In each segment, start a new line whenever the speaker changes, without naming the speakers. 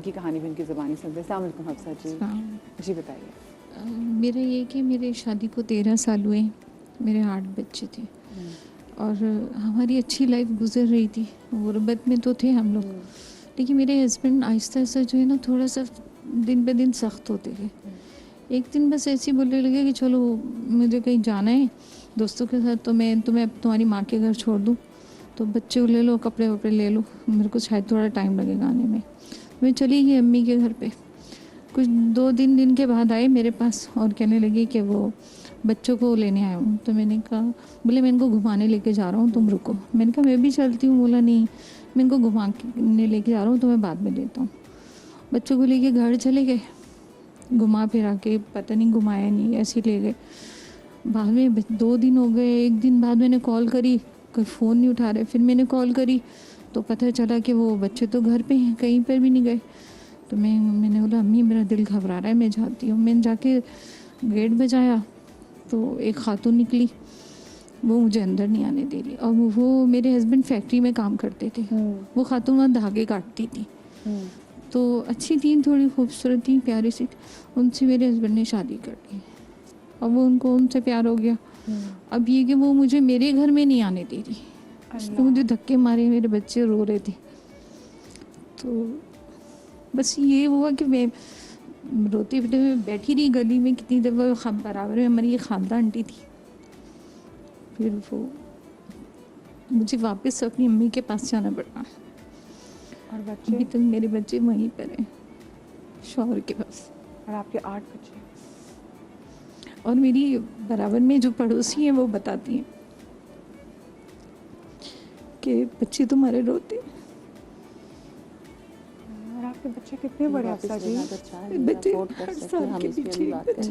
उनकी कहानी भी उनकी ज़बानी सुनते हैं। अस्सलाम वालेकुम हफ्सा जी। जी बताइए।
मेरा ये कि मेरी शादी को 13 साल हुए, मेरे 8 बच्चे थे और हमारी अच्छी लाइफ गुजर रही थी। गुर्बत में तो थे हम लोग, लेकिन मेरे हस्बैंड आहिस्ता आहिस्ता जो है ना थोड़ा सा दिन पे दिन सख्त होते गए। एक दिन बस ऐसे ही बोलने लगे कि चलो मुझे कहीं जाना है दोस्तों के साथ, तो मैं तुम्हें तुम्हारी माँ के घर छोड़ दूँ, तो बच्चे को ले लो, कपड़े वपड़े ले लो, मेरे को शायद थोड़ा टाइम लगेगा आने में। मैं चली गई अम्मी के घर पे। कुछ 2-3 दिन के बाद आए मेरे पास और कहने लगी कि वो बच्चों को लेने आया हूँ। तो मैंने कहा, बोले मैं इनको घुमाने लेके जा रहा हूँ, तुम रुको। मैंने कहा मैं भी चलती हूँ। बोला नहीं, मैं इनको घुमाने लेके जा रहा हूँ, तो मैं बाद में लेता हूँ। बच्चों को लेके घर चले गए, घुमा फिरा के, पता नहीं घुमाया नहीं, ऐसे ही ले गए। बाद में 2 दिन हो गए। एक दिन बाद मैंने कॉल करी, कोई फ़ोन नहीं उठा रहे। फिर मैंने कॉल करी तो पता चला कि वो बच्चे तो घर पे हैं, कहीं पर भी नहीं गए। तो मैंने बोला अम्मी मेरा दिल घबरा रहा है, मैं जाती हूँ। मैंने जाके गेट बजाया तो एक खातून निकली, वो मुझे अंदर नहीं आने दे रही। और वो मेरे हस्बैंड फैक्ट्री में काम करते थे। वो खातून वहाँ धागे काटती थी, तो अच्छी थी, थोड़ी खूबसूरत थी, प्यारी सी। उनसे मेरे हस्बैंड ने शादी कर ली और वो उनसे प्यार हो गया। अब ये कि वो मुझे मेरे घर में नहीं आने दे रही, उसने मुझे धक्के मारे, मेरे बच्चे रो रहे थे। तो बस ये हुआ कि मैं रोते पीटे में बैठी रही गली में कितनी दफ़ा। बराबर में हमारी ये खालदा आंटी थी। फिर वो मुझे वापस अपनी अम्मी के पास जाना पड़ा।
और बच्चे?
अभी तक मेरे बच्चे वहीं पर हैं, शौहर के पास।
और आपके 8 बच्चे?
और मेरी बराबर में जो पड़ोसी हैं वो बताती हैं कि बच्चे तुम्हारे रोते।
और आपके बच्चे कितने बड़े हफ्सा जी?
बच्चे 8 साल के पीछे बच्चे।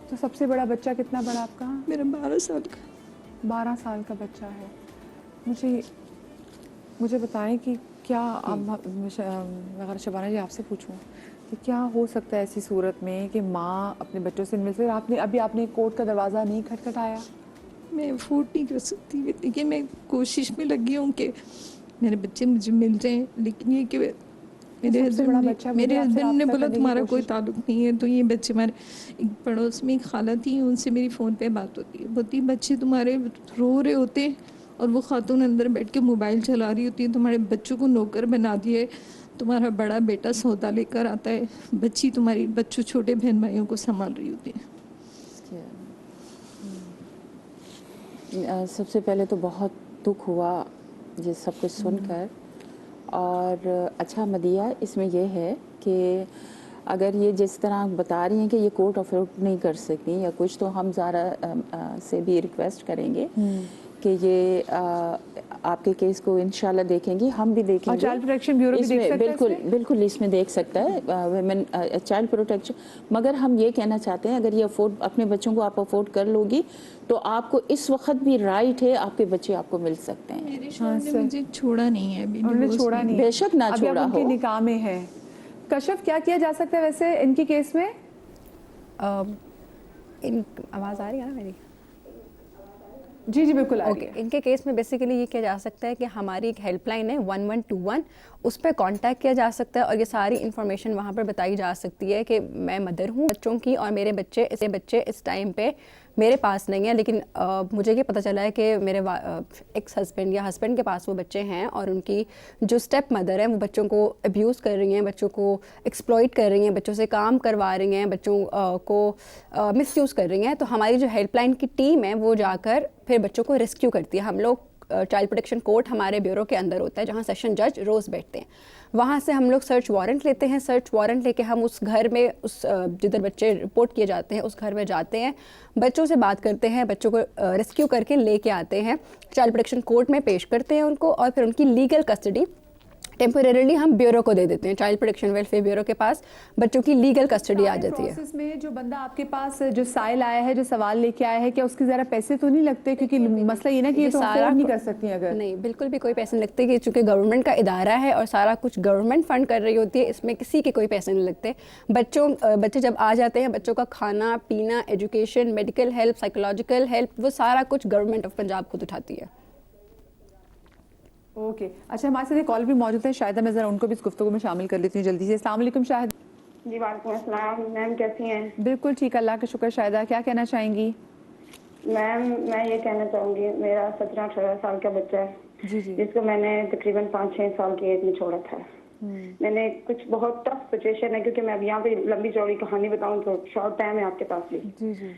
तो सबसे बड़ा बच्चा कितना बड़ा आपका?
मेरा 12 साल का।
12 साल का बच्चा है। मुझे बताएं कि क्या अगर शबाना जी आपसे पूछूं कि क्या हो सकता है ऐसी सूरत में कि माँ अपने बच्चों से मिल सके? आपने कोर्ट का दरवाज़ा नहीं खटखटाया?
मैं अफोर्ड नहीं कर सकती, लेकिन मैं कोशिश में लगी हूँ कि मेरे बच्चे मुझे मिल जाएं। लेकिन ये कि मेरे हस्बैंड ने बोला तुम्हारा कोई ताल्लुक नहीं है, तो ये बच्चे हमारे एक पड़ोस में एक खाला थी, उनसे मेरी फ़ोन पे बात होती है। बोलती बच्चे तुम्हारे रो रहे होते और वो खातून अंदर बैठ के मोबाइल चला रही होती है, तुम्हारे बच्चों को नौकर बना दिए, तुम्हारा बड़ा बेटा सौदा लेकर आता है, बच्चों छोटे बहन भाइयों को संभाल रही होती है।
सबसे पहले तो बहुत दुख हुआ ये सब कुछ सुनकर। और अच्छा मदिया, इसमें यह है कि अगर ये जिस तरह बता रही हैं कि ये कोर्ट अफोर्ड नहीं कर सकती या कुछ, तो हम ज़ारा से भी रिक्वेस्ट करेंगे कि ये आपके केस को इंशाल्लाह देखेंगे, हम भी देखेंगे।
और चाइल्ड प्रोटेक्शन ब्यूरो भी देख सकता है?
बिल्कुल इसमें देख सकता है वुमेन चाइल्ड प्रोटेक्शन। मगर हम ये कहना चाहते हैं, अगर ये अपने बच्चों को आप अफोर्ड कर लोगी तो आपको इस वक्त भी राइट है, आपके बच्चे आपको मिल सकते हैं।
मेरे शौहर ने मुझे छोड़ा नहीं है,
उन्होंने छोड़ा नहीं,
बेशक ना छोड़ा हो,
निकाह में है। कशफ क्या किया जा सकता है वैसे इनकी केस में?
आवाज़ आ रही है ना मेरी?
जी जी बिल्कुल।
ओके, इनके केस में बेसिकली ये किया जा सकता है कि हमारी एक हेल्पलाइन है 1121, उस पर कांटेक्ट किया जा सकता है और ये सारी इन्फॉर्मेशन वहाँ पर बताई जा सकती है कि मैं मदर हूँ बच्चों की और मेरे बच्चे इस टाइम पे मेरे पास नहीं है, लेकिन मुझे ये पता चला है कि मेरे एक्स हस्बैंड या हस्बैंड के पास वो बच्चे हैं और उनकी जो स्टेप मदर है वो बच्चों को अब्यूज़ कर रही हैं, बच्चों को एक्सप्लॉइट कर रही हैं, बच्चों से काम करवा रही हैं, बच्चों को मिसयूज़ कर रही हैं। तो हमारी जो हेल्पलाइन की टीम है वो जाकर फिर बच्चों को रेस्क्यू करती है। हम लोग चाइल्ड प्रोटेक्शन कोर्ट हमारे ब्यूरो के अंदर होता है जहाँ सेशन जज रोज़ बैठते हैं, वहाँ से हम लोग सर्च वारंट लेते हैं। सर्च वारंट लेके हम उस घर में, उस जिधर बच्चे रिपोर्ट किए जाते हैं उस घर में जाते हैं, बच्चों से बात करते हैं, बच्चों को रेस्क्यू करके लेके आते हैं, चाइल्ड प्रोटेक्शन कोर्ट में पेश करते हैं उनको और फिर उनकी लीगल कस्टडी टेम्परेरीली हम ब्यूरो को दे देते हैं। चाइल्ड प्रोटेक्शन वेलफेयर ब्यूरो के पास बच्चों की लीगल कस्टडी आ जाती है।
प्रोसेस में जो बंदा आपके पास जो साइल आया है, जो सवाल लेके आया है, क्या उसके ज़रा पैसे तो नहीं लगते? क्योंकि मसला ये ना कि ये तो अफोर्ड नहीं कर सकती अगर।
नहीं, बिल्कुल भी कोई पैसे नहीं लगते कि चूँकि गवर्नमेंट का इदारा है और सारा कुछ गवर्नमेंट फंड कर रही होती है, इसमें किसी के कोई पैसे नहीं लगते। बच्चे जब आ जाते हैं, बच्चों का खाना पीना, education, medical help, psychological help, वो सारा कुछ गवर्नमेंट ऑफ पंजाब खुद उठाती है।
ओके, अच्छा हमारे साथ एक कॉल भी मौजूद है, शायद मैं ज़रा उनको भी इस गुफ्तगू में शामिल कर लेती हूँ जल्दी से। अस्सलाम वालेकुम शाहिद।
जी वालेकुम अस्सलाम मैम, कैसी हैं?
बिल्कुल ठीक, अल्लाह का शुक्र। शाहिदा, क्या कहना चाहेंगी?
मैम मैं ये कहना चाहूँगी, मेरा 17-18 साल का बच्चा है
जी जी।
जिसको मैंने तकरीबन 5-6 साल की एज में छोड़ा था। मैंने कुछ बहुत टफ सिचुएशन है, क्योंकि मैं अब यहाँ पे लंबी चौड़ी कहानी बताऊँ तो शॉर्ट टाइम है आपके पास भी।
जी जी।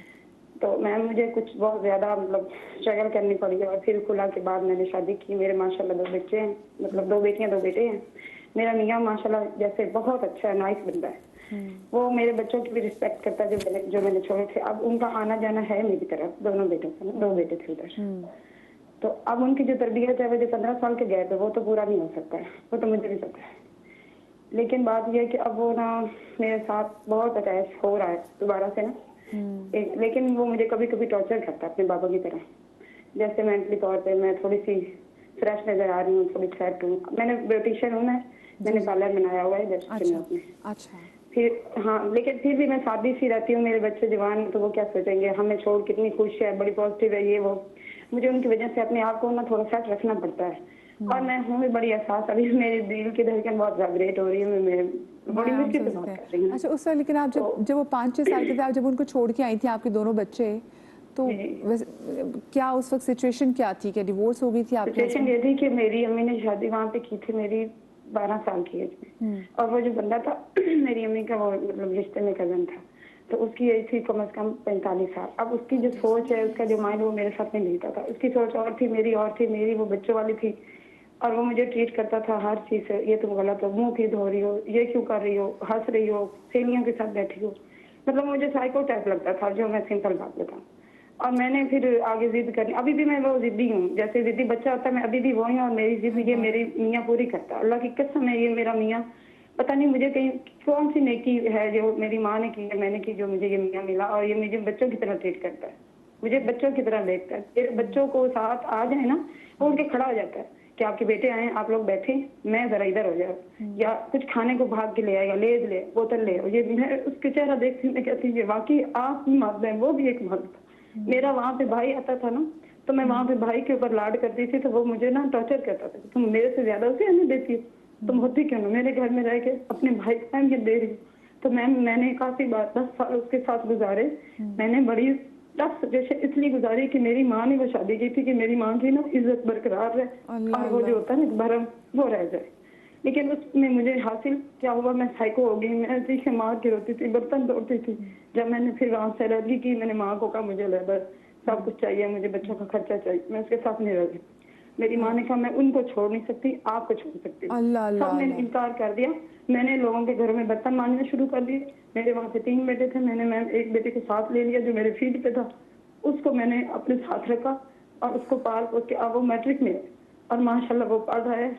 तो मैम मुझे कुछ बहुत ज़्यादा मतलब स्ट्रगल करनी पड़ी और फिर खुला के बाद मैंने शादी की। मेरे माशाल्लाह 2 बच्चे हैं, मतलब 2 बेटियां 2 बेटे हैं। मेरा मियाँ माशाल्लाह जैसे बहुत अच्छा है, नाइस बंदा है। वो मेरे बच्चों की भी रिस्पेक्ट करता है जो मैंने छोड़े थे। अब उनका आना जाना है मेरी तरफ, दोनों बेटों का, 2 बेटे थे उधर। तो अब उनकी जो तरबियत है, वो जो 15 साल के गैप है, वो तो पूरा नहीं हो सकता है, वो तो मुझे भी पता है। लेकिन बात यह है कि अब वो ना मेरे साथ बहुत अटैच हो रहा है दोबारा से ना। लेकिन वो मुझे कभी कभी टॉर्चर करता है अपने बाबा की तरह। जैसे मेंटली तौर पे मैं थोड़ी सी फ्रेश नजर आ रही हूँ, थोड़ी सेट हूँ। मैंने ब्यूटिशियन हूँ, मैंने पार्लर बनाया हुआ है
अच्छा अच्छा।
फिर हाँ, लेकिन फिर भी मैं सादी सी रहती हूँ। मेरे बच्चे जवान हैं, तो वो क्या सोचेंगे, हमें छोड़ कितनी खुश है, बड़ी पॉजिटिव है ये वो। मुझे उनकी वजह से अपने आप को ना थोड़ा सेट रखना पड़ता है। और मैं हूँ भी बड़ी एहसास, अभी मेरे दिल की धड़कन बहुत वाइब्रेट हो रही है, मैं बड़ी
हाँ, हम
मुश्किल से
समझते
बात
हैं।
कर रही हूँ।
अच्छा उस वक्त, लेकिन आप जब वो 5-6 साल के थे, आप जब उनको छोड़ के आई थी, आपके दोनों बच्चे, तो वैसे क्या उस वक्त सिचुएशन क्या थी? क्या डिवोर्स हो गई थी आपके?
सिचुएशन ये थी कि मेरी अम्मी ने शादी वहाँ पे की थी मेरी 12 साल की एज में। और वो जो बंदा था मेरी अम्मी का, वो मतलब रिश्ते में कजन था, तो उसकी एज थी कम से कम 45 साल। अब उसकी जो सोच है, उसका जो माइंड, वो मेरे साथ नहीं मिलता था। उसकी सोच और थी, मेरी और थी। मेरी वो बच्चों वाली थी, और वो मुझे ट्रीट करता था हर चीज से, ये तुम गलत हो, मुंह क्यों धो रही हो, ये क्यों कर रही हो, हंस रही हो, सहेलियों के साथ बैठी हो। मतलब मुझे साइको टाइप लगता था, जो मैं सिंपल बात बताऊँ। और मैंने फिर आगे जिद करनी, अभी भी मैं वो जिद्दी हूँ, जैसे जिद्दी बच्चा होता है, मैं अभी भी वो हूँ। और मेरी जिद ये मेरी मियाँ पूरी करता है, अल्लाह की कसम है। ये मेरा मियाँ, पता नहीं मुझे कहीं कौन सी नेकी है जो मेरी माँ ने की है, मैंने की, जो मुझे ये मियाँ मिला। और ये मुझे बच्चों की तरह ट्रीट करता है, मुझे बच्चों की तरह देखता है। मेरे बच्चों को साथ आ जाए ना, वो उनके खड़ा हो जाता है कि आपके बेटे आए, आप लोग बैठे, मैं जरा इधर हो जाए। या कुछ खाने को भाग के ले आएगा, लेज ले, बोतल ले। ये मैं उसके चेहरा देखती मैं कहती हूँ, वाकई आप मर्द हैं, वो भी एक मर्द था। मेरा वहाँ पे भाई आता था ना, तो मैं वहाँ पे भाई के ऊपर लाड करती थी, तो वो मुझे ना टॉर्चर करता था, तुम मेरे से ज्यादा उसे आने देती हो, तुम होती क्यों ना मेरे घर में रह के अपने भाई को अहमियत दे रही हो। तो मैंने काफी बार 10 साल उसके साथ गुजारे। मैंने बड़ी टफ सिचुएशन इसलिए गुजारी कि मेरी माँ ने वो शादी की थी कि मेरी माँ की ना इज्जत बरकरार रहे, और वो जो होता है ना भरम, वो रह जाए। लेकिन उसमें मुझे हासिल क्या हुआ, मैं साइको हो गई। मैं चीखे मार के रोती थी, बर्तन तोड़ती थी। जब मैंने फिर वहाँ से अलर्जी की, मैंने माँ को कहा मुझे लेबर सब कुछ चाहिए, मुझे बच्चों का खर्चा चाहिए, मैं उसके साथ नहीं रह गई। मेरी माँ ने कहा मैं उनको छोड़ नहीं सकती, आपको छोड़ सकती हूँ। सबने इनकार कर दिया। मैंने लोगों के घरों में बर्तन मांजने शुरू कर दिए। मेरे वहाँ पे 3 बेटे थे, मैंने एक बेटे को साथ ले लिया जो मेरे फील्ड पे था, उसको मैंने अपने साथ रखा और उसको पाल पोस के, अब वो मैट्रिक में है और माशाल्लाह वो पढ़ रहा है।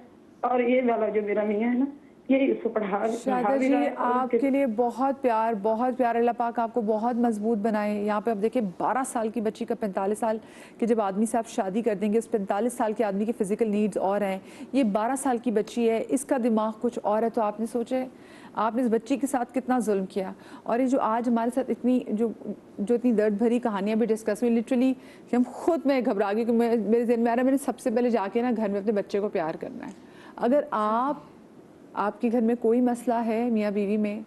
और ये वाला जो मेरा मियाँ है ना, यही उसको पढ़ा
शाहिदा जी, आपके लिए बहुत प्यार, बहुत प्यार। अल्लाह पाक आपको बहुत मजबूत बनाए। यहाँ पे अब देखिए 12 साल की बच्ची का 45 साल के जब आदमी से आप शादी कर देंगे, उस 45 साल के आदमी की फ़िज़िकल नीड्स और हैं, ये 12 साल की बच्ची है, इसका दिमाग कुछ और है। तो आपने सोचे आपने इस बच्ची के साथ कितना जुल्म किया। और ये जो आज हमारे साथ इतनी जो इतनी दर्द भरी कहानियाँ भी डिस्कस हुई, लिटरली कि हम खुद में घबरा गए कि मेरे ज़हन में आ रहा है मैंने सबसे पहले जाके ना घर में अपने बच्चे को प्यार करना है। अगर आपके घर में कोई मसला है मियाँ बीवी में,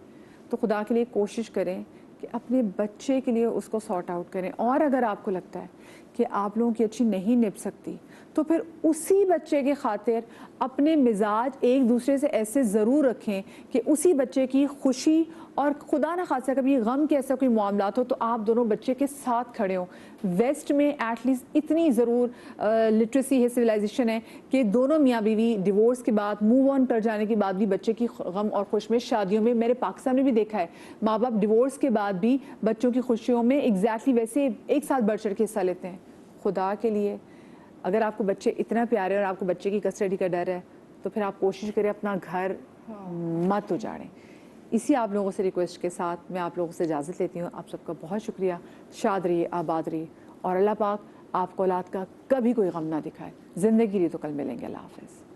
तो खुदा के लिए कोशिश करें कि अपने बच्चे के लिए उसको सॉर्ट आउट करें। और अगर आपको लगता है कि आप लोगों की अच्छी नहीं निभ सकती, तो फिर उसी बच्चे के खातिर अपने मिजाज एक दूसरे से ऐसे ज़रूर रखें कि उसी बच्चे की खुशी और खुदा ना खासा कभी गम के ऐसा कोई मामलात हो तो आप दोनों बच्चे के साथ खड़े हों। वेस्ट में एटलीस्ट इतनी ज़रूर लिटरेसी है, सिविलाइजेशन है कि दोनों मियाँ बीवी डिवोर्स के बाद, मूव ऑन कर जाने के बाद भी बच्चे की गम और खुश में, शादियों में मेरे पाकिस्तान में भी देखा है, माँ बाप डिवोर्स के बाद भी बच्चों की खुशियों में एग्जैक्टली वैसे एक साथ बढ़ चढ़ के हिस्सा लेते हैं। खुदा के लिए अगर आपको बच्चे इतना प्यारे और आपको बच्चे की कस्टडी का डर है, तो फिर आप कोशिश करें अपना घर मत उजाड़ें। इसी आप लोगों से रिक्वेस्ट के साथ मैं आप लोगों से इजाज़त लेती हूँ। आप सबका बहुत शुक्रिया। शाद रहिए, आबाद रहिए, और अल्लाह पाक आपको औलाद का कभी कोई गम ना दिखाए। ज़िंदगी रही तो कल मिलेंगे। अल्लाह हाफ़िज़।